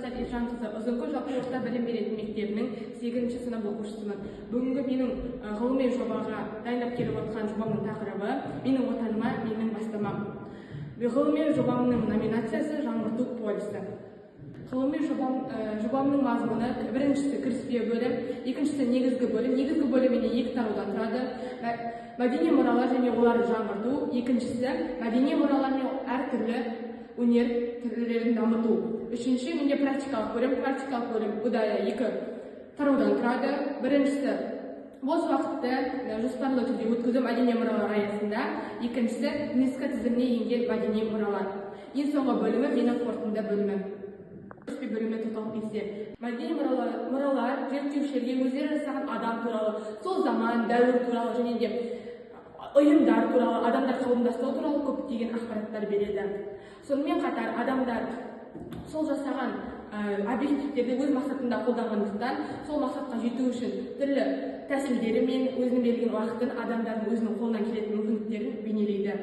Жансар Ержанқызы Ұзынкөл жалпы орта білім беретін мектебінің 8-ші сынып оқушысымын. Бүгінгі менің ғылыми жобаға дайындап келіп отқан жобамның тақырыбы менің отаныма, менің бастамам. Ғылыми жобамның номинациясы жаңғырту полисі. Ғылыми жобамның мазмұны: біріншісі кіріспе бөлім, екіншісі негізгі бөлім. Негізгі бөліміне 2 тараудан тұрады. Мәдени мұралар және оларды жаңғырту. Екіншісі мәдени мұралар мен әртүрлі өнер түрлерін дамыту. Үшінші менде практикалық бөлім. Практикалық бөлім ұдайы 2 тараудан тұрады. Біріншісі бос уақытты жоспарлы түрде өткізу мәдени мұралар аясында. Екіншісі ЮНЕСКО тізіміне енген мәдени мұралар. Ең соңғы бөлімі менің қорытынды бөлімім. Бөліміне тоқталып кетсек, мәдени мұралар зерттеушілерге өздері жасаған адам туралы, сол заман, дәуір туралы және де ұйымдар туралы, адамдар қауымдастығы туралы көптеген ақпараттар береді. Сонымен қатар адамдар сол жасаған объективтерді өз мақсатында қолданғандықтан, сол мақсатқа жету үшін түрлі тәсілдері мен өзінің берілген уақытын адамдардың өзінің қолынан келетін мүмкіндіктерін бейнелейді.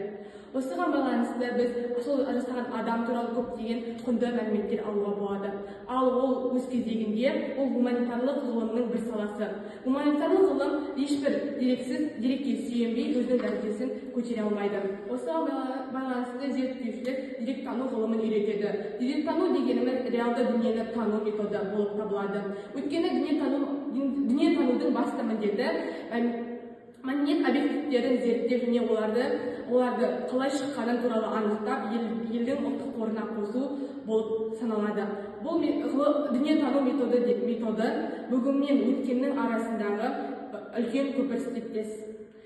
Осыған байланысты біз сол жасаған адам туралы көптеген құнды мәліметтер алуға болады. Ал ол өз кезегінде ол гуманитарлық ғылымның бір саласы. Гуманитарлық ғылым ешбір дерекке сүйенбей өзінің дәрежесін көтере алмайды. Осыған байланысты зерттеушілер деректану ғылымын үйретеді. Деректану дегеніміз реалды дүниені тану методы болып табылады. Өйткені дүниетанудың басты міндеті мәдениет объективтерін зерттеу және оларды қалай шыққаны туралы анықтап, елдің ұлттық қорына қосу болып саналады. Бұл дүниетану методы бүгін мен өткеннің арасындағы үлкен көпір іспеттес.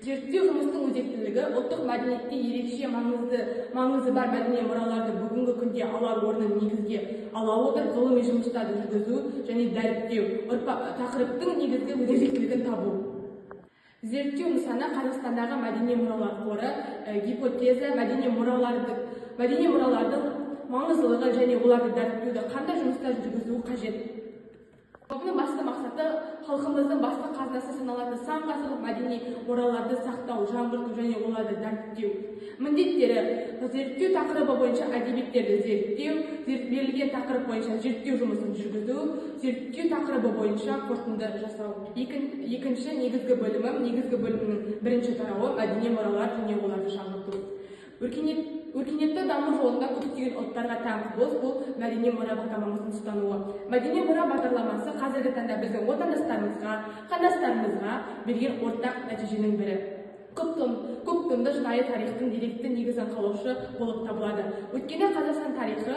Зерттеу жұмыстың өзектілігі ұлттық мәдениетте ерекше маңызы бар мәдени мұраларды бүгінгі күнде алар орнын негізге ала отырып ғылыми жұмыстарды жүргізу және дәріптеу, тақырыптың негізгі өзектілігін табу. Зерттеу нысаны Қазақстандағы мәдени мұралар қоры, гипотеза, мәдени мұралардың маңыздылығы және оларды дәріптеуді қандай жұмыстар жүргізу қажет. Жобаның басты мақсаты халқымыздың басты қазынасы саналатын сан ғасырлық мәдени мұраларды сақтау, жаңғырту және оларды дәріптеу. Міндеттері: зерттеу тақырыбы бойынша әдебиеттерді зерттеу, берілген тақырып бойынша зерттеу жұмысын жүргізу, зерттеу тақырыбы бойынша қорытынды жасау. Екінші негізгі бөлімнің бірінші тарауы мәдени мұралар және оларды жаңғырту. Өркениетті даму жолында көптеген ұлттарға тән құбылыс бұл мәдени мұра бағдарламасының ұстануы. Мәдени мұра бағдарламасы қазіргі таңда біздің отандастарымызға, қандастарымызға берген ортақ нәтиженің бірі. Көптомды шынайы тарихтың деректі негізін қалаушы болып табылады. Өйткені Қазақстан тарихы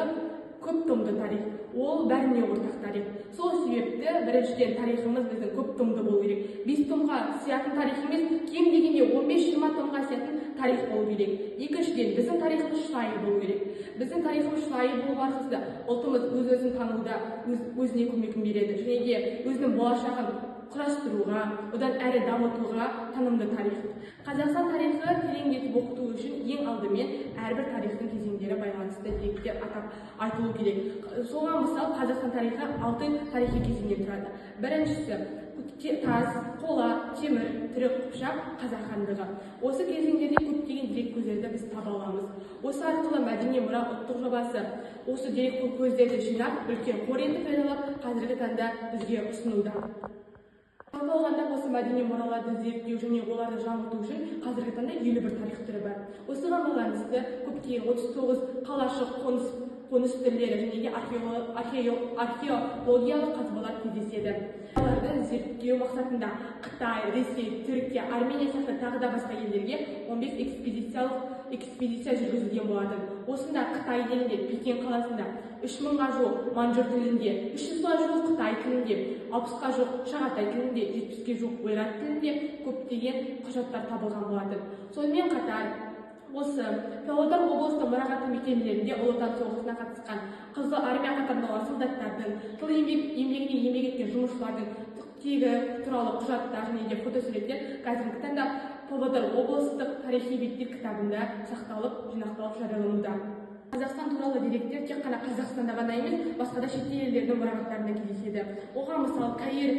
көптомды тарих, ол бәріне ортақ тарих. Сол себепті біріншіден тарихымыз біздің көптомды болу керек. 5 томға сиятын тарих емес, кем дегенде 15-20 томға сиятын тарих болу керек. Екіншіден біздің тарихымыз шынайы болу керек. Біздің тарихымыз шынайы болу арқасында ұлтымыз өз-өзін тануда өзіне көмегін береді және де өзінің болашағын құрастыруға, одан әрі дамытуға танымды тарих. Қазақстан тарихы тереңдетіп оқыту үшін ең алдымен әрбір тарихтың кезеңдері байланысты деректер атап айтылу керек. Соған мысал Қазақстан тарихы 6 тарихи кезеңнен тұрады. Біріншісі тас, қола, темір, түрік, қыпшақ, қазақ хандығы. Осы кезеңдерде көптеген дерек көздерді біз таба аламыз. Осы арқылы мәдени мұра ұлттық жобасы осы дерек көздерді жинап, үлкен қор етіп пайдалап, қазіргі таңда бізге ұсынуда. Жалпы алғанда осы мәдени мұраларды зерттеу және оларды жаңғырту үшін қазіргі таңда 51 тарих түрі бар. Осыған байланысты көптеген 39 қалашық қоныс түрлері және де археологиялық қазбалар кездеседі. Оларды зерттеу мақсатында Қытай, Ресей, Түркия, Армения сияқты тағы да басқа елдерге 15 экспедиция жүргізілген болатын. Осында Қытай елінде, Пекин қаласында 3000-ға жуық манжур тілінде, 300-ға жуық Қытай тілінде, 60-ға жуық Шағатай тілінде, 70-ге жуық ойрат тілінде көптеген құжаттар табылған болатын. Сонымен қатар осы Павлодар облыстық мұрағат мекемелерінде Ұлы Отан соғысына қатысқан Қызыл армия қатарындағы солдаттардың, тыл еңбегіне еңбек еткен жұмысшылардың тегі туралы құжаттар және де фотосуреттер қазіргі таңда Павлодар облыстық тарихи беттер кітабында сақталып, жинақталып жариялануда. Қазақстан туралы деректер тек қана Қазақстанда ғана емес, басқа да шет елдердің мұрағаттарында кездеседі. Оған мысал Каир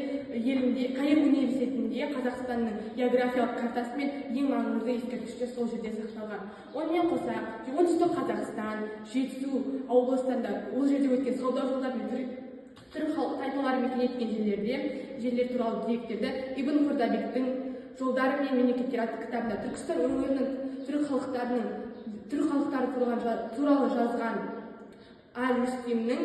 университетінде Қазақстанның географиялық картасы мен ең маңызды ескерткіштер сол жерде сақталған. Онымен қоса, оңтүстік Қазақстан, Жетісу облыстарында ол жерде өткен сауда жолдары мен ғұламалар мекен еткен жерлер туралы деректерді Ибн Хурдабиктің «Жолдары мен мемлекеттер» атты кітабында Түркістан өңірінің түрік халықтары туралы жазған Аль-Муслимнің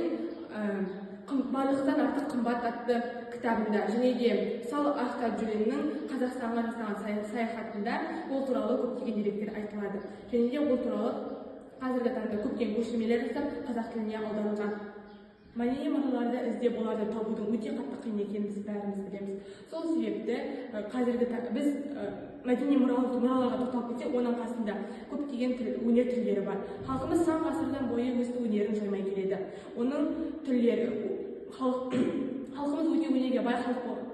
«Барлықтан артық қымбат» атты кітабында және де Сал Ахтаджулиннің Қазақстанға жасаған саяхатында ол туралы көптеген деректер айтылады. Және де ол туралы қазіргі таңда көптеген көшірмелер жасап, қазақ тіліне аударылған. Мәдени мұраларды іздеп оларды табудың өте қатты қиын екенін біз бәріміз білеміз. Сол себепті қазіргі біз мәдени мұраларға тоқталып кетсек, оның қасында көптеген өнер түрлері бар. Халқымыз сан ғасырдан бойы өз өнерін жоймай келеді. Оның түрлері халқымыз өте өнерге бай халық болды.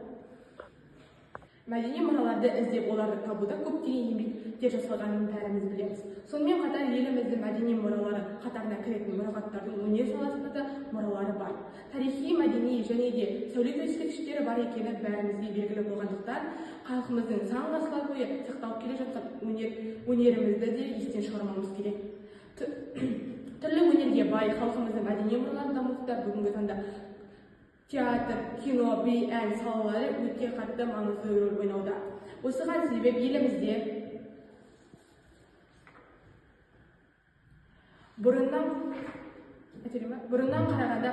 Мәдени мұраларды іздеп оларды табуда көптеген еңбектер жасалғанын бәріміз білеміз. Сонымен қатар еліміздің мәдени мұралары қатарына кіретін мұрағаттардың өнер саласында да мұралары бар. Тарихи, мәдени және де сәулет ескерткіштері бар екені бәрімізге белгілі болғандықтан, халқымыздың сан ғасырлар бойы сақталып келе жатқан өнерімізді де естен шығармауымыз керек. Түрлі өнерге бай халқымыздың мәдени мұраларын дамытуда бүгінгі таңда театр, кино, би, ән салалары өте қатты маңызды рөл ойнауда. Осыған себеп елімізде бұрыннан қарағанда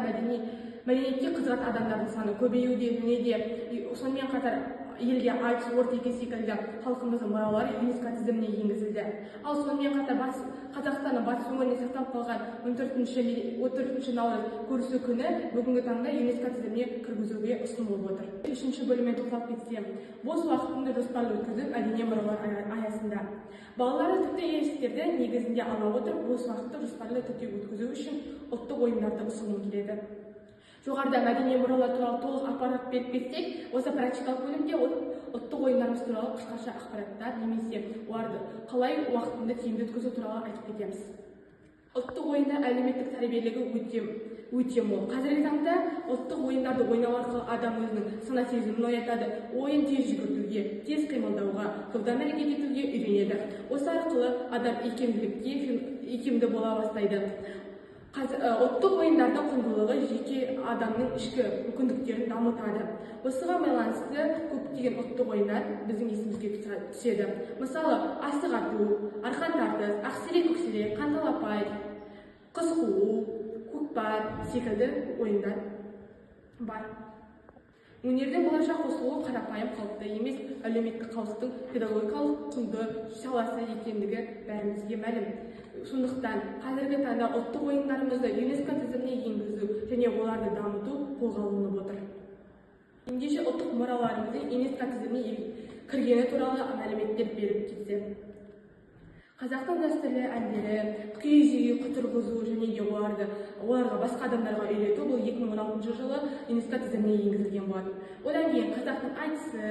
мәдениетке қызығатын адамдардың саны көбеюде және де сонымен қатар елге айтыс, орт теке секілді халқымыздың мұралары ЮНЕСКО тізіміне енгізілді. Ал сонымен қатар Қазақстанның батыс өңірінде сақталып қалған 14 наурыз көрісу күні бүгінгі таңда ЮНЕСКО тізіміне кіргізуге ұсынылып отыр. Үшінші бөліммен тоқталып кетсем, бос уақытыңды жоспарлы өткізу мәдени мұралар аясында. Балаларды тіпті ересектерді негізінде ала отырып, бос уақытты жоспарлы түрде өткізу үшін ұлттық ойындарды ұсынғым келеді. Жоғарыда мәдени мұралар туралы толық ақпарат беріп кетсек, осы практикалық бөлімде ұлттық ойындарымыз туралы қысқаша ақпараттар немесе оларды қалай уақытында тиімді өткізу туралы айтып кетеміз. Ұлттық ойындар әлеуметтік тәрбиелігі өте мол. Қазіргі таңда ұлттық ойындарды ойнау арқылы адам өзінің сана сезімін оятады, ойын тез жүгіртуге, тез қимылдауға, жылдам әрекет етуге үйренеді. Осы арқылы адам икемді бола бастайды. Ұлттық ойындардың құндылығы жеке адамның ішкі мүмкіндіктерін дамытады. Осыған байланысты көптеген ұлттық ойындар біздің есімізге түседі. Мысалы, асық ату, арқан тартыс, ақселе көкселе, қанталапай, қыз қуу, көкпар секілді ойындар бар. Өнердің болашақ қосылуы қарапайым қалыпты емес, әлеуметтік қауіпсіздіктің педагогикалық құнды саласы екендігі бәрімізге мәлім. Сондықтан қазіргі таңда ұлттық ойындарымызды ЮНЕСКО тізіміне енгізу және оларды дамыту қолға алынып отыр. Ендеше ұлттық мұраларымыздың ЮНЕСКО тізіміне кіргені туралы мәліметтер беріп кетсем. Қазақтың дәстүрлі әндері, киіз үйге құт тұрғызу және де оларға басқа адамдарға үйрету бұл 2016 жылы ЮНЕСКО тізіміне енгізілген болатын. Одан кейін қазақтың айтысы,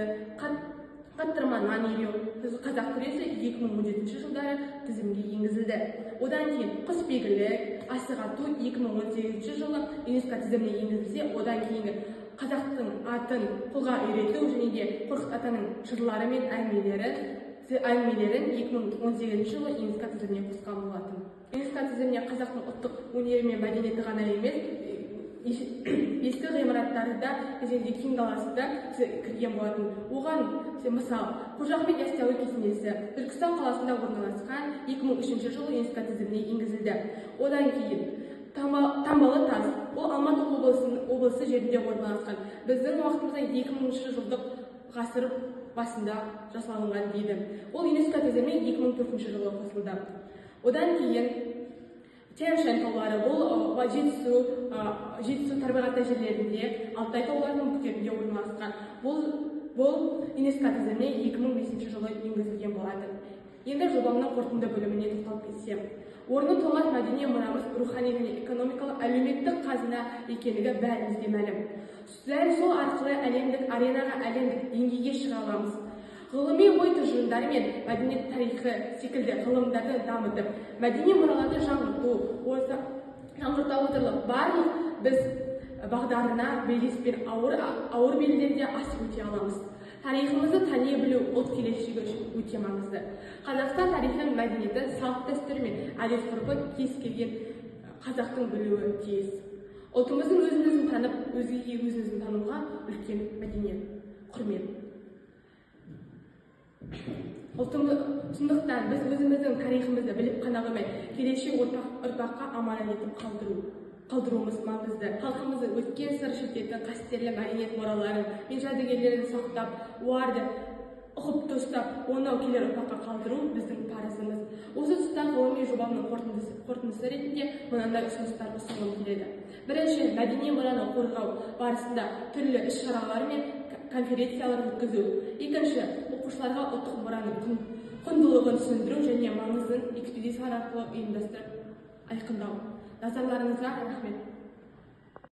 қаттырма нан илеу, қазақ күресі 2017 жылдары тізімге енгізілді. Одан кейін құсбегілік, асық ату 2018 жылы ЮНЕСКО тізіміне енгізілсе, одан кейін қазақтың атын қолға үйрету және де Қорқыт Атаның жырлары мен әңгімелерін 2018 жылы ЮНЕСКО тізіміне қосқан болатын. ЮНЕСКО тізіміне қазақтың ұлттық өнері мен мәдениеті ғана емес, ескі ғимараттары да және кең даласы да кірген болатын. Оған мысал, Қожа Ахмет Яссауи кесенесі Түркістан қаласында орналасқан 2003 жылы ЮНЕСКО тізіміне енгізілді. Одан кейін Тамбалы тас, ол Алматы облысы жерінде орналасқан. Біздің уақытымызда 2000 жылдық ғасыр басында жасалынған дейді. Ол ЮНЕСКО тізіміне 2004 жылы қосылды. Одан кейін Тянь-Шань таулары, бұл Жетісу табиғатты жерлерінде, Алтай тауларының бөктерінде орналасқан. Бұл ЮНЕСКО тізіміне 2005 жылы енгізілген болатын. Енді жобамның қорытынды бөліміне тоқталып кетсем. Орны толған мәдени мұрамыз рухани және экономикалық әлеуметтік қазына екендігі бәрімізге мәлім. Дәл сол арқылы әлемдік аренаға әлемдік деңгейге шыға аламыз. Ғылыми ой тұжырымдары мен мәдениет тарихы секілді ғылымдарды дамытып, мәдени мұраларды жаңғырта отырып, барлық біз бағдарына белеспен ауыр белдерде асып өте аламыз. Тарихымызды тани білу ұлт келешегі үшін өте маңызды. Қазақстан тарихын, мәдениеті, салт дәстүрі мен әдет-ғұрпы кез келген қазақтың білуі тиіс. Ұлтымыздың өзіміздің танып, өзгеге өзіңізді тануға үлкен мәдениет, құрмет. Сондықтан біз өзіміздің тарихымызды біліп қана қоймай, келешек ұрпаққа аманат етіп қалдыруымыз маңызды. Халқымыздың өткен сыр шертетін қастерлі мәдениет мұраларын мен жәдігерлерін сақтап, оларды ұқыпты ұстап, оны келер ұрпаққа қалдыру біздің парызымыз. Осы тұста ғылыми жобамның қорытындысы ретінде мынандай ұсыныстар ұсынғым келеді. Бірінші, мәдени мұраны қорғау барысында түрлі іс-шаралар мен конференциялар өткізу. Екінші, оқушыларға ұлттық мұраның құндылығын түсіндіру және маңызын экспедициялар арқылы ұйымдастырып айқындау. Назарларыңызға рахмет.